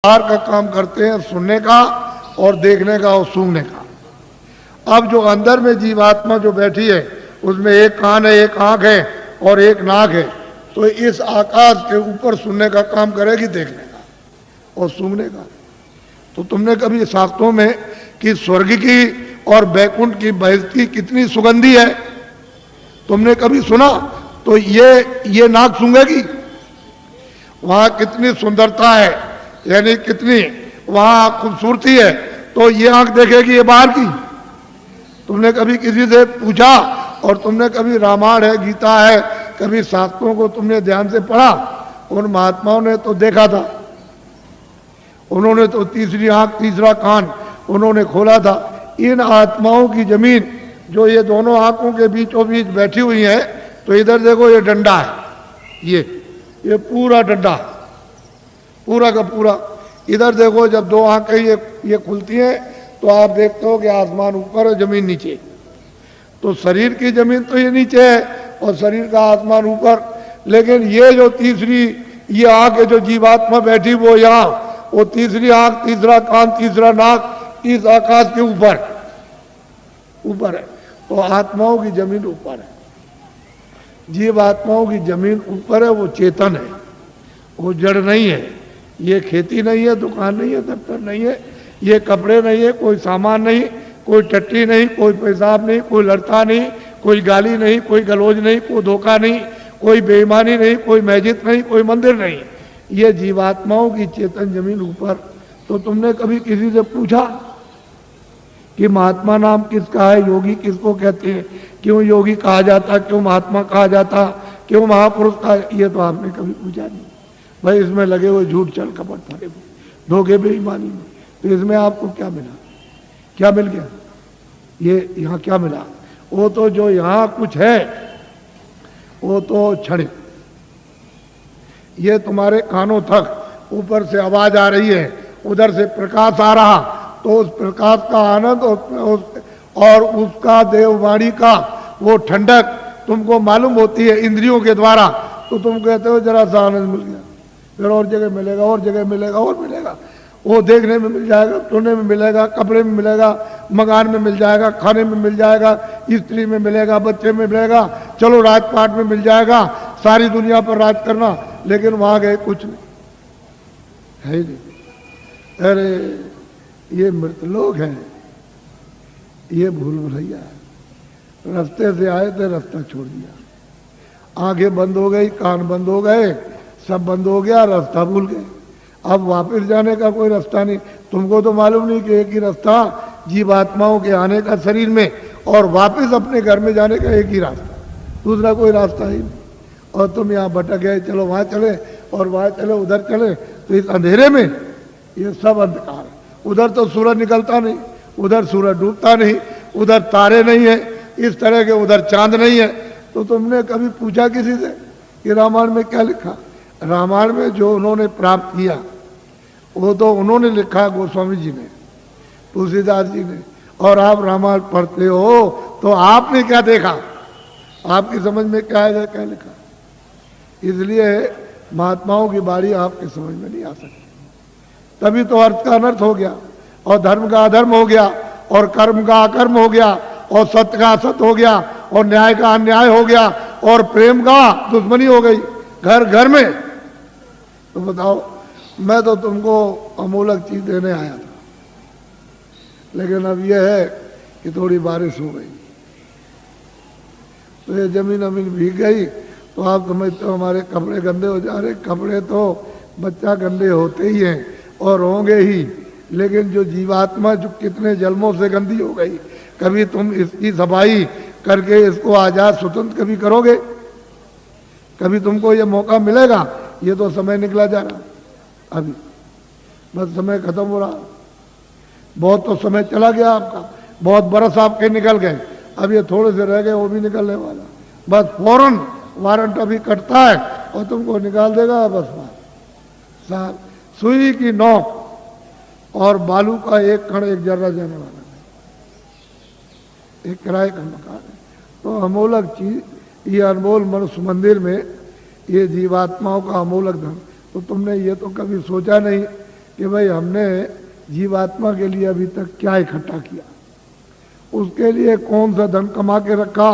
चार का काम करते हैं, सुनने का और देखने का और सूंघने का। अब जो अंदर में जीवात्मा जो बैठी है उसमें एक कान है, एक आंख है और एक नाक है, तो इस आकाश के ऊपर सुनने का काम करेगी, देखने का और सूंघने का। तो तुमने कभी शास्त्रों में कि स्वर्ग की और बैकुंठ की बहती कितनी सुगंधी है तुमने कभी सुना? तो ये नाक सूंघेगी, वहां कितनी सुंदरता है, यानी कितनी वहां खूबसूरती है, तो ये आंख देखेगी ये बाहर की। तुमने कभी किसी से पूछा? और तुमने कभी रामायण है, गीता है, कभी शास्त्रों को तुमने ध्यान से पढ़ा? उन महात्माओं ने तो देखा था, उन्होंने तो तीसरी आंख तीसरा कान उन्होंने खोला था। इन आत्माओं की जमीन जो ये दोनों आंखों के बीचों बीच बैठी हुई है, तो इधर देखो ये डंडा है, ये पूरा डंडा पूरा का पूरा। इधर देखो जब दो आंखें ये खुलती हैं तो आप देखते हो कि आसमान ऊपर है, जमीन नीचे। तो शरीर की जमीन तो ये नीचे है और शरीर का आसमान ऊपर, लेकिन ये जो तीसरी ये आंख है जो जीवात्मा बैठी वो यहाँ, वो तीसरी आंख तीसरा कान तीसरा नाक इस आकाश के ऊपर है। तो आत्माओं की जमीन ऊपर है, जीवात्माओं की जमीन ऊपर है, वो चेतन है, वो जड़ नहीं है। ये खेती नहीं है, दुकान नहीं है, दफ्तर नहीं है, ये कपड़े नहीं है, कोई सामान नहीं, कोई टट्टी नहीं, कोई पेशाब नहीं, कोई लड़का नहीं, कोई गाली नहीं, कोई गलोज नहीं, कोई धोखा नहीं, कोई बेईमानी नहीं, कोई मस्जिद नहीं, कोई मंदिर नहीं। ये जीवात्माओं की चेतन जमीन ऊपर। तो तुमने कभी किसी से पूछा कि महात्मा नाम किसका है, योगी किसको कहते हैं, क्यों योगी कहा जाता, क्यों महात्मा कहा जाता, क्यों महापुरुष कहा? ये तो आपने कभी पूछा नहीं। भाई इसमें लगे हुए झूठ छल कपट फरे धोखे बेईमानी में, तो इसमें आपको क्या मिला? क्या मिल गया? ये यहाँ क्या मिला? वो तो जो यहाँ कुछ है वो तो क्षणिक। ये तुम्हारे कानों तक ऊपर से आवाज आ रही है, उधर से प्रकाश आ रहा, तो उस प्रकाश का आनंद और उसका देववाणी का वो ठंडक तुमको मालूम होती है इंद्रियों के द्वारा, तो तुम कहते हो जरा सा आनंद मिल गया, फिर और जगह मिलेगा, और जगह मिलेगा, और मिलेगा। वो देखने में मिल जाएगा, सुनने में मिलेगा, कपड़े में मिलेगा, मकान में मिल जाएगा, खाने में मिल जाएगा, स्त्री में मिलेगा, बच्चे में मिलेगा, चलो राजपाट में मिल जाएगा, सारी दुनिया पर राज करना। लेकिन वहां गए कुछ नहीं है ही नहीं। अरे ये मृत लोग हैं, ये भूल भुलैया है, रास्ते से आए थे रास्ता छोड़ दिया, आंखें बंद हो गई, कान बंद हो गए, सब बंद हो गया, रास्ता भूल गए। अब वापस जाने का कोई रास्ता नहीं। तुमको तो मालूम नहीं कि एक ही रास्ता जीवात्माओं के आने का शरीर में और वापस अपने घर में जाने का एक ही रास्ता, दूसरा कोई रास्ता ही नहीं। और तुम यहाँ भटक गए, चलो वहाँ चले और वहाँ चले, उधर चले, तो इस अंधेरे में ये सब अंधकार है। उधर तो सूरज निकलता नहीं, उधर सूरज डूबता नहीं, उधर तारे नहीं है, इस तरह के उधर चांद नहीं है। तो तुमने कभी पूछा किसी से कि रामायण में क्या लिखा? रामायण में जो उन्होंने प्राप्त किया वो तो उन्होंने लिखा, गोस्वामी जी ने, तुलसीदास जी ने। और आप रामायण पढ़ते हो तो आपने क्या देखा? आपकी समझ में क्या है, क्या लिखा? इसलिए महात्माओं की बारी आपके समझ में नहीं आ सकती। तभी तो अर्थ का अनर्थ हो गया, और धर्म का अधर्म हो गया, और कर्म का अकर्म हो गया, और सत्य का असत्य हो गया, और न्याय का अन्याय हो गया, और प्रेम का दुश्मनी हो गई घर घर में। तो बताओ, मैं तो तुमको अमूलक चीज देने आया था, लेकिन अब यह है कि थोड़ी बारिश हो गई तो ये जमीन अमीन भीग गई, तो आप समझते हो हमारे कपड़े गंदे हो जा रहे। कपड़े तो बच्चा गंदे होते ही हैं और होंगे ही, लेकिन जो जीवात्मा जो कितने जन्मों से गंदी हो गई, कभी तुम इसकी सफाई करके इसको आजाद स्वतंत्र कभी करोगे? कभी तुमको ये मौका मिलेगा? ये तो समय निकला जा रहा, अभी बस समय खत्म हो रहा। बहुत तो समय चला गया आपका, बहुत बरस आपके निकल गए, अब ये थोड़े से रह गए, वो भी निकलने वाला। बस फौरन वारंट अभी कटता है और तुमको निकाल देगा। बस साल सुई की नोक और बालू का एक कण एक जर्रा जाने वाला है, एक किराए का मकान है। तो अमूलक चीज, ये अनमोल मनुष्य मंदिर में ये जीवात्माओं का अमूलक धन, तो तुमने ये तो कभी सोचा नहीं कि भाई हमने जीवात्मा के लिए अभी तक क्या इकट्ठा किया, उसके लिए कौन सा धन कमा के रखा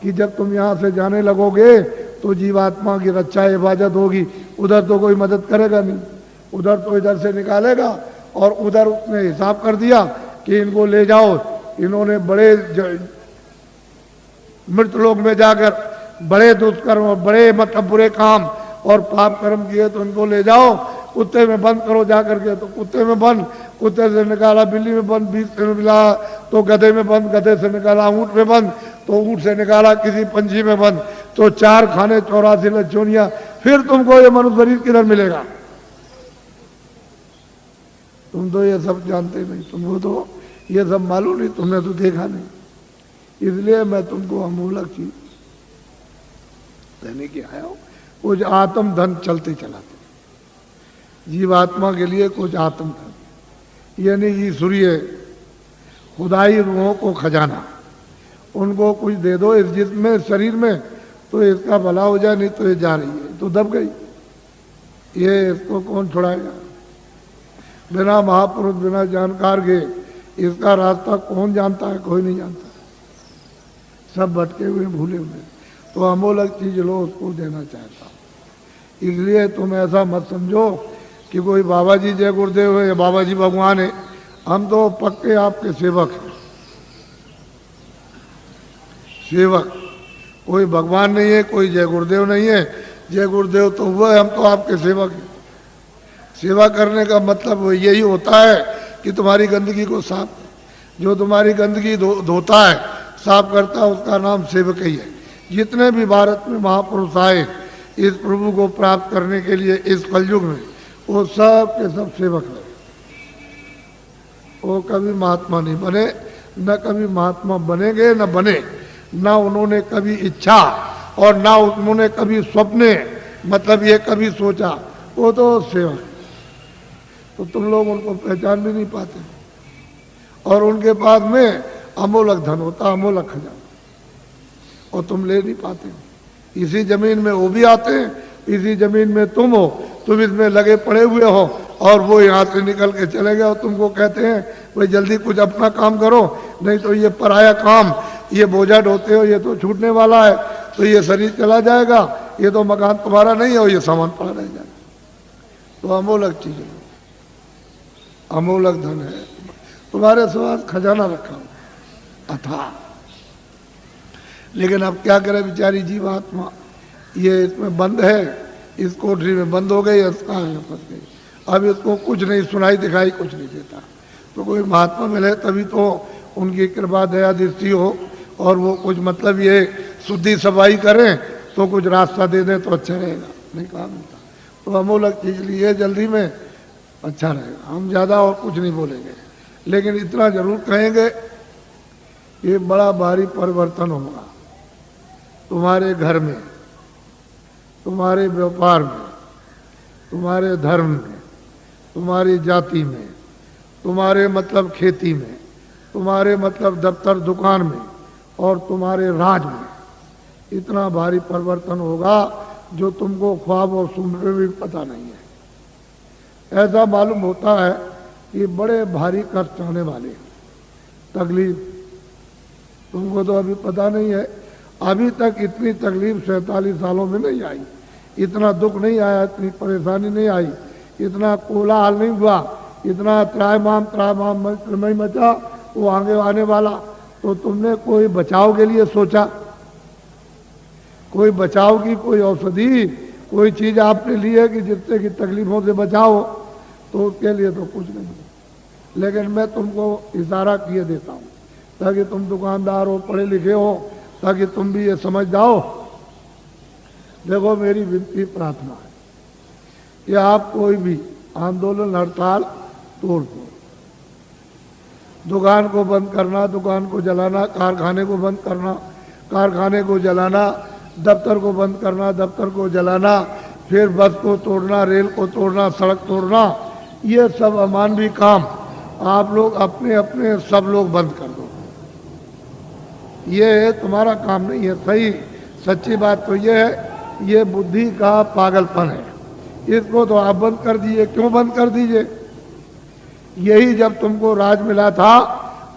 कि जब तुम यहाँ से जाने लगोगे तो जीवात्मा की रक्षा हिफाजत होगी। उधर तो कोई मदद करेगा नहीं, उधर तो इधर से निकालेगा। और उधर उसने हिसाब कर दिया कि इनको ले जाओ, इन्होंने बड़े मृत लोक में जाकर बड़े दुष्कर्म और बड़े मतलब बुरे काम और पाप कर्म किए, तो इनको ले जाओ, कुत्ते में बंद करो जाकर के। तो कुत्ते में बंद, कुत्ते से निकाला बिल्ली में बंद, बीच से मिला तो गधे में बंद, गधे से निकाला ऊँट में बंद, तो ऊँट से निकाला किसी पंछी में बंद। तो 4 खाने 84 लचोनिया, फिर तुमको ये मनुष्य शरीर किधर मिलेगा? तुम तो ये सब जानते नहीं, तुमको तो ये सब मालूम नहीं, तुमने तो देखा नहीं। इसलिए मैं तुमको अमूलक चीज देने के आया हूँ। कुछ आत्म धन चलते चलाते, जीवात्मा के लिए कुछ आत्म धन, यानी ईश्वरीय खुदाई रूहों को खजाना, उनको कुछ दे दो इस जिस्म में, शरीर में, तो इसका भला हो जाए। नहीं तो ये जा रही है, तो दब गई, ये इसको कौन छुड़ाएगा? बिना महापुरुष, बिना जानकार के इसका रास्ता कौन जानता है? कोई नहीं जानता, सब भटके हुए भूले हुए। तो अमूलक चीज लो, उसको देना चाहता हूँ। इसलिए तुम ऐसा मत समझो कि कोई बाबा जी जय गुरुदेव है या बाबा जी भगवान है। हम तो पक्के आपके सेवक हैं, सेवक। कोई भगवान नहीं है, कोई जय गुरुदेव नहीं है। जय गुरुदेव तो हुआ है, हम तो आपके सेवक हैं। सेवा करने का मतलब यही होता है कि तुम्हारी गंदगी को साफ, जो तुम्हारी गंदगी धोता है, साफ करता है, उसका नाम सेवक ही है। जितने भी भारत में महापुरुष आए इस प्रभु को प्राप्त करने के लिए इस कलयुग में, वो सब के सब सेवक रहे। वो कभी महात्मा नहीं बने, न कभी महात्मा बनेंगे, न बने, न उन्होंने कभी इच्छा और न उन्होंने कभी स्वप्ने मतलब ये कभी सोचा। वो तो सेवक। तो तुम लोग उनको पहचान भी नहीं पाते, और उनके पास में अमूलक धन होता, अमूलक खजाना, और तुम ले नहीं पाते हो। इसी जमीन में वो भी आते हैं, इसी जमीन में तुम हो, तुम इसमें लगे पड़े हुए हो, और वो यहाँ से निकल के चले गए, और तुमको कहते हैं भाई जल्दी कुछ अपना काम करो, नहीं तो ये पराया काम, ये बोझा ढोते हो, ये तो छूटने वाला है, तो ये शरीर चला जाएगा, ये तो मकान तुम्हारा नहीं है, और ये सामान पड़ा रह जाएगा। तो अमूलक चीज है, अमूलक धन है, तुम्हारे साथ खजाना रखा अथा। लेकिन अब क्या करे बेचारी जीवात्मा, ये इसमें बंद है, इस कोठरी में बंद हो गई, फंस गई। अब इसको कुछ नहीं सुनाई दिखाई, कुछ नहीं देता। तो कोई महात्मा मिले तभी तो उनकी कृपा दया दृष्टि हो, और वो कुछ मतलब ये शुद्धि सफाई करें तो कुछ रास्ता दे दें तो अच्छा रहेगा, नहीं कहा मिलता। तो अमूलक चीज लिए जल्दी में अच्छा रहेगा। हम ज़्यादा और कुछ नहीं बोलेंगे, लेकिन इतना जरूर कहेंगे, ये बड़ा भारी परिवर्तन होगा तुम्हारे घर में, तुम्हारे व्यापार में, तुम्हारे धर्म में, तुम्हारी जाति में, तुम्हारे मतलब खेती में, तुम्हारे मतलब दफ्तर दुकान में, और तुम्हारे राज में। इतना भारी परिवर्तन होगा जो तुमको ख्वाब और सुन में भी पता नहीं है। ऐसा मालूम होता है कि बड़े भारी कष्ट आने वाले, तकलीफ, तुमको तो अभी पता नहीं है। अभी तक इतनी तकलीफ 47 सालों में नहीं आई, इतना दुख नहीं आया, इतनी परेशानी नहीं आई, इतना कोलाहल नहीं हुआ, इतना त्रायमाम नहीं मचा वो आगे आने वाला। तो तुमने कोई बचाव के लिए सोचा, कोई बचाव की कोई औषधि, कोई चीज आपने ली है कि जिससे कि तकलीफों से बचाओ? तो उसके लिए तो कुछ नहीं। लेकिन मैं तुमको इशारा किए देता हूँ ताकि तुम दुकानदार हो, पढ़े लिखे हो, ताकि तुम भी ये समझ जाओ। देखो मेरी विनती प्रार्थना है कि आप कोई भी आंदोलन हड़ताल तोड़ दो। दुकान को बंद करना, दुकान को जलाना, कारखाने को बंद करना, कारखाने को जलाना, दफ्तर को बंद करना, दफ्तर को जलाना, फिर बस को तोड़ना, रेल को तोड़ना, सड़क तोड़ना, ये सब अमानवीय काम आप लोग अपने अपने सब लोग बंद कर दो। ये तुम्हारा काम नहीं है। सही सच्ची बात तो ये है, ये बुद्धि का पागलपन है। इसको तो आप बंद कर दीजिए। क्यों बंद कर दीजिए? यही जब तुमको राज मिला था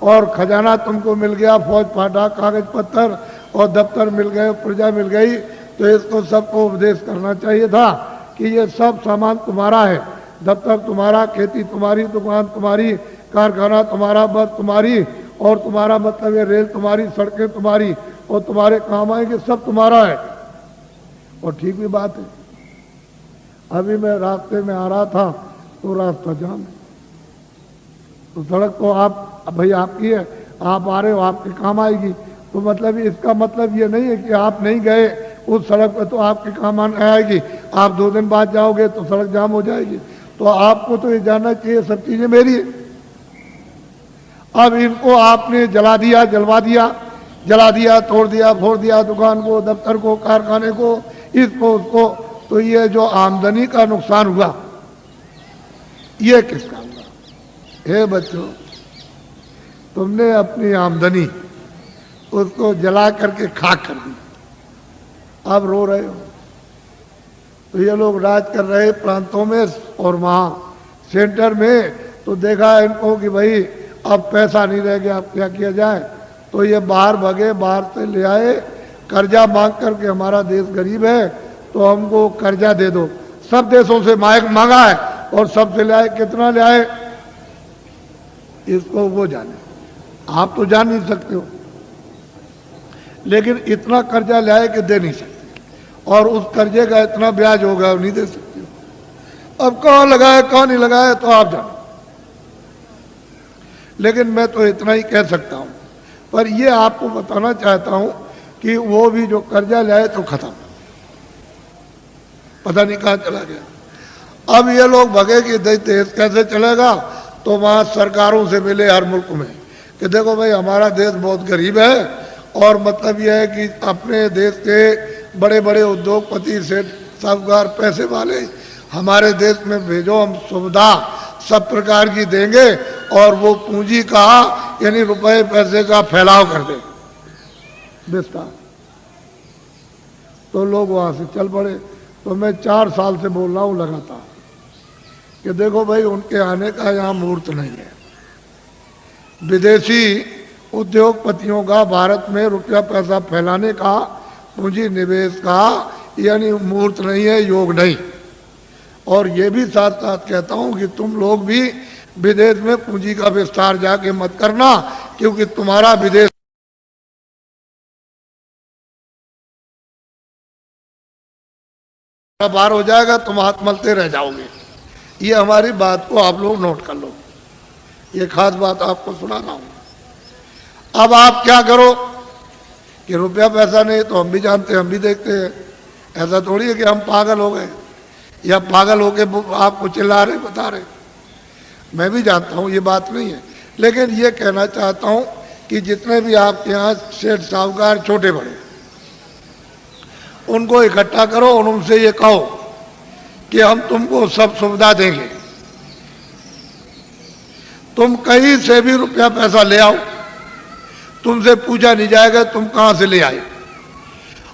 और खजाना तुमको मिल गया, फौज फाटा, कागज पत्थर और दफ्तर मिल गए, प्रजा मिल गई, तो इसको सबको उपदेश करना चाहिए था कि ये सब सामान तुम्हारा है, दफ्तर तुम्हारा, खेती तुम्हारी, दुकान तुम्हारी, कारखाना तुम्हारा, बस तुम्हारी, और तुम्हारा मतलब ये रेल तुम्हारी, सड़कें तुम्हारी, और तुम्हारे काम आएंगे, सब तुम्हारा है। और ठीक भी बात है। अभी मैं रास्ते में आ रहा था तो रास्ता जाम है, तो सड़क तो आप भाई आपकी है, आप आ रहे हो, आपके काम आएगी, तो मतलब इसका मतलब ये नहीं है कि आप नहीं गए उस सड़क पर तो आपके काम आएगी, आप 2 दिन बाद जाओगे तो सड़क जाम हो जाएगी। तो आपको तो ये जानना चाहिए सब चीजें मेरी है। अब इनको आपने जला दिया, जलवा दिया, जला दिया, तोड़ दिया, फोड़ दिया, दुकान को, दफ्तर को, कारखाने को, इसको उसको, तो ये जो आमदनी का नुकसान हुआ ये किसका हुआ? हे बच्चों, तुमने अपनी आमदनी उसको जला करके खाक कर दी, अब रो रहे हो। तो ये लोग राज कर रहे प्रांतों में और वहां सेंटर में, तो देखा इनको कि भाई अब पैसा नहीं रह गया, अब क्या किया जाए, तो ये बाहर भगे, बाहर से ले आए कर्जा मांग करके, हमारा देश गरीब है तो हमको कर्जा दे दो। सब देशों से मांगा है और सबसे ले आए, कितना ले आए इसको वो जाने, आप तो जान नहीं सकते हो, लेकिन इतना कर्जा ले आए कि दे नहीं सकते, और उस कर्जे का इतना ब्याज होगा नहीं दे सकते हो। अब कहाँ लगाए कहाँ नहीं लगाए तो आप जानो, लेकिन मैं तो इतना ही कह सकता हूं। पर ये आपको बताना चाहता हूं कि वो भी जो कर्जा ले आए तो खत्म, पता नहीं कहाँ चला गया। अब ये लोग भगे कि देश कैसे चलेगा, तो वहां सरकारों से मिले हर मुल्क में कि देखो भाई हमारा देश बहुत गरीब है, और मतलब यह है कि अपने देश के बड़े बड़े उद्योगपति, सेठ, साहूकार, पैसे वाले हमारे देश में भेजो, हम सुविधा सब प्रकार की देंगे, और वो पूंजी का यानी रुपए पैसे का फैलाव कर दे विस्तार। तो लोग वहां से चल पड़े। तो मैं 4 साल से बोल रहा हूं लगातार कि देखो भाई उनके आने का यहाँ मुहूर्त नहीं है। विदेशी उद्योगपतियों का भारत में रुपया पैसा फैलाने का, पूंजी निवेश का यानी मुहूर्त नहीं है, योग नहीं। और ये भी साथ साथ कहता हूं कि तुम लोग भी विदेश में पूंजी का विस्तार जाके मत करना, क्योंकि तुम्हारा विदेश बाहर हो जाएगा, तुम हाथ मलते रह जाओगे। ये हमारी बात को आप लोग नोट कर लो, ये खास बात आपको सुना रहा हूं। अब आप क्या करो कि रुपया पैसा नहीं, तो हम भी जानते हैं, हम भी देखते हैं, ऐसा थोड़ी है कि हम पागल हो गए या पागल होके आपको चिल्ला रहे बता रहे। मैं भी जानता हूं ये बात नहीं है, लेकिन ये कहना चाहता हूं कि जितने भी आपके यहाँ सेठ साहूकार छोटे बड़े, उनको इकट्ठा करो और उनसे ये कहो कि हम तुमको सब सुविधा देंगे, तुम कहीं से भी रुपया पैसा ले आओ, तुमसे पूछा नहीं जाएगा तुम कहां से ले आए,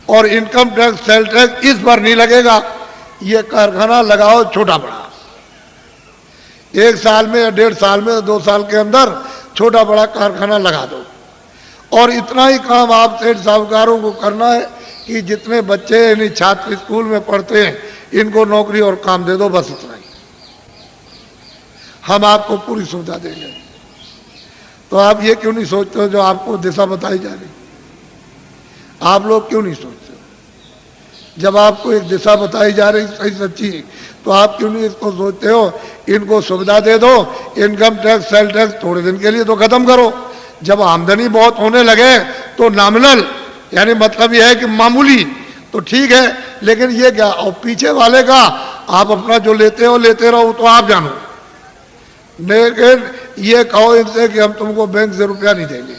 और इनकम टैक्स, सेल टैक्स इस पर नहीं लगेगा। ये कारखाना लगाओ छोटा बड़ा, 1 साल में या 1.5 साल में, 2 साल के अंदर छोटा बड़ा कारखाना लगा दो। और इतना ही काम आप सेठ साहूकारों को करना है कि जितने बच्चे यानी छात्र स्कूल में पढ़ते हैं, इनको नौकरी और काम दे दो, बस इतना ही। हम आपको पूरी सुविधा देंगे। तो आप ये क्यों नहीं सोचते हो जो आपको दिशा बताई जा रही, आप लोग क्यों नहीं सोचते? जब आपको एक दिशा बताई जा रही सही सच्ची, तो आप क्यों नहीं इसको सोचते हो इनको सुविधा दे दो, इनकम टैक्स, सेल टैक्स थोड़े दिन के लिए तो खत्म करो। जब आमदनी बहुत होने लगे तो नॉमिनल यानी मतलब यह है कि मामूली, तो ठीक है, लेकिन ये क्या, और पीछे वाले का आप अपना जो लेते हो लेते रहो, तो आप जानो। लेकिन ये कहो इनसे कि हम तुमको बैंक से रुपया नहीं देंगे,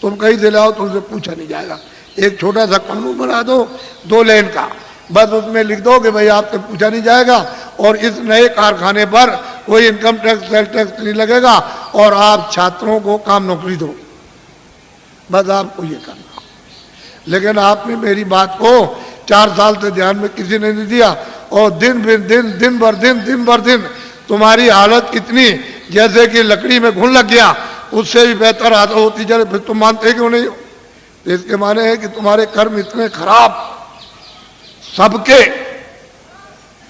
तुम कहीं से लाओ, तुमसे पूछा नहीं जाएगा। एक छोटा सा कानून बना दो 2 लेन का, बस उसमें लिख दो कि भाई आपसे पूछा नहीं जाएगा, और इस नए कारखाने पर कोई इनकम टैक्स, सेल टैक्स नहीं लगेगा, और आप छात्रों को काम नौकरी दो, बस आपको ये करना। लेकिन आपने मेरी बात को 4 साल से ध्यान में किसी ने नहीं दिया, और दिन भर दिन तुम्हारी हालत इतनी जैसे कि लकड़ी में घुन लग गया, उससे भी बेहतर हालत होती जाए, फिर तुम मानते क्यों नहीं हो? तो इसके माने है कि तुम्हारे कर्म इतने खराब सबके,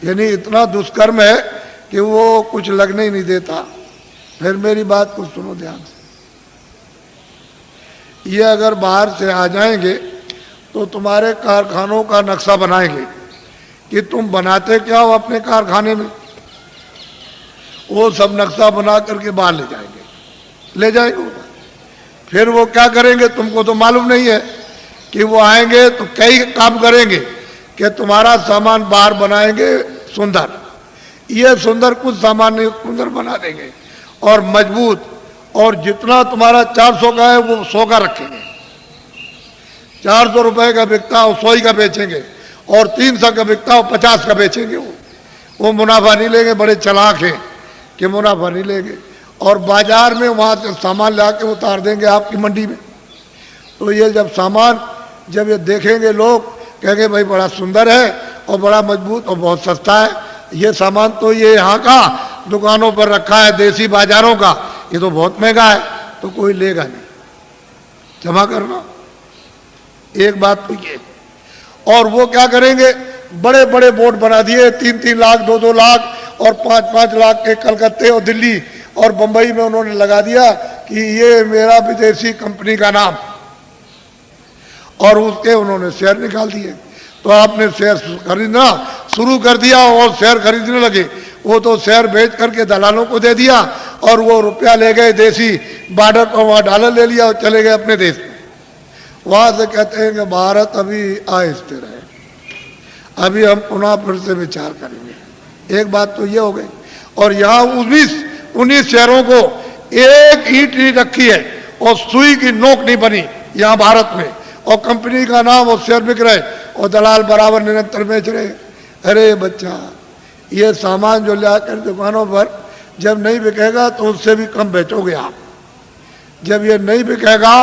यानी इतना दुष्कर्म है कि वो कुछ लगने ही नहीं देता। फिर मेरी बात को सुनो ध्यान से। ये अगर बाहर से आ जाएंगे तो तुम्हारे कारखानों का नक्शा बनाएंगे कि तुम बनाते क्या हो अपने कारखाने में, वो सब नक्शा बना करके बाहर ले जाएंगे वो। फिर वो क्या करेंगे तुमको तो मालूम नहीं है कि वो आएंगे तो कई काम करेंगे कि तुम्हारा सामान बाहर बनाएंगे सुंदर, ये सुंदर कुछ सामान नहीं सुंदर बना देंगे और मजबूत, और जितना तुम्हारा 400 का है वो 100 का रखेंगे। 400 रुपए का बिकता हो 100 का बेचेंगे, और 300 का बिकता हो 50 का बेचेंगे। वो मुनाफा नहीं लेंगे, बड़े चालाक हैं कि मुनाफा नहीं लेंगे, और बाजार में वहाँ से सामान ला के उतार देंगे आपकी मंडी में। तो ये जब सामान जब ये देखेंगे लोग कहेंगे भाई बड़ा सुंदर है और बड़ा मजबूत और बहुत सस्ता है, ये सामान तो ये यहाँ का दुकानों पर रखा है देसी बाजारों का, ये तो बहुत महंगा है, तो कोई लेगा नहीं। जमा करना एक बात तो ये। और वो क्या करेंगे, बड़े बड़े बोर्ड बना दिए, 3-3 लाख 2-2 लाख और 5-5 लाख के कलकत्ते और दिल्ली और बंबई में उन्होंने लगा दिया कि ये मेरा विदेशी कंपनी का नाम, और उसके उन्होंने शेयर निकाल दिए। तो आपने शेयर खरीदना शुरू कर दिया और शेयर खरीदने लगे, वो तो शेयर बेच करके दलालों को दे दिया और वो रुपया ले गए देसी बॉर्डर पर, वहाँ डॉलर ले लिया और चले गए अपने देश में। वहाँ से कहते हैं कि भारत अभी अस्थिर है, अभी हम पुनः फिर से विचार करेंगे। एक बात तो ये हो गई। और यहाँ 19 शहरों को एक ईंट नहीं रखी है और सुई की नोक नहीं बनी यहाँ भारत में, और कंपनी का नाम और शेयर बिक रहे और दलाल बराबर निरंतर बेच रहे। अरे बच्चा, ये सामान जो ले आकर दुकानों पर जब नहीं बिकेगा तो उससे भी कम बेचोगे आप। जब ये नहीं बिकेगा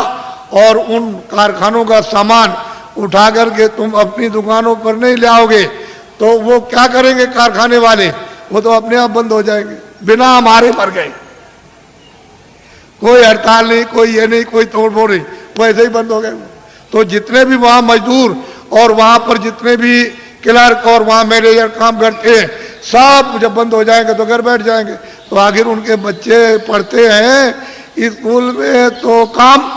और उन कारखानों का सामान उठा करके तुम अपनी दुकानों पर नहीं ले आओगे तो वो क्या करेंगे कारखाने वाले, वो तो अपने आप बंद हो जाएंगे बिना हमारे मर गए। कोई हड़ताल नहीं, कोई ये नहीं, कोई तोड़फोड़ नहीं, वो ऐसे ही बंद हो गए। तो जितने भी वहाँ मजदूर और वहाँ पर जितने भी क्लर्क और वहाँ मैनेजर काम करते हैं, सब जब बंद हो जाएंगे तो घर बैठ जाएंगे। तो आखिर उनके बच्चे पढ़ते हैं स्कूल में, तो काम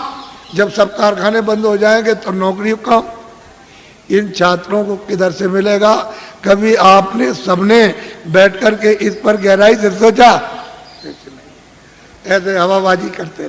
जब सब कारखाने बंद हो जाएंगे तो नौकरी कम। इन छात्रों को किधर से मिलेगा? कभी आपने सबने बैठ कर के इस पर गहराई से सोचा? ऐसे हवाबाजी करते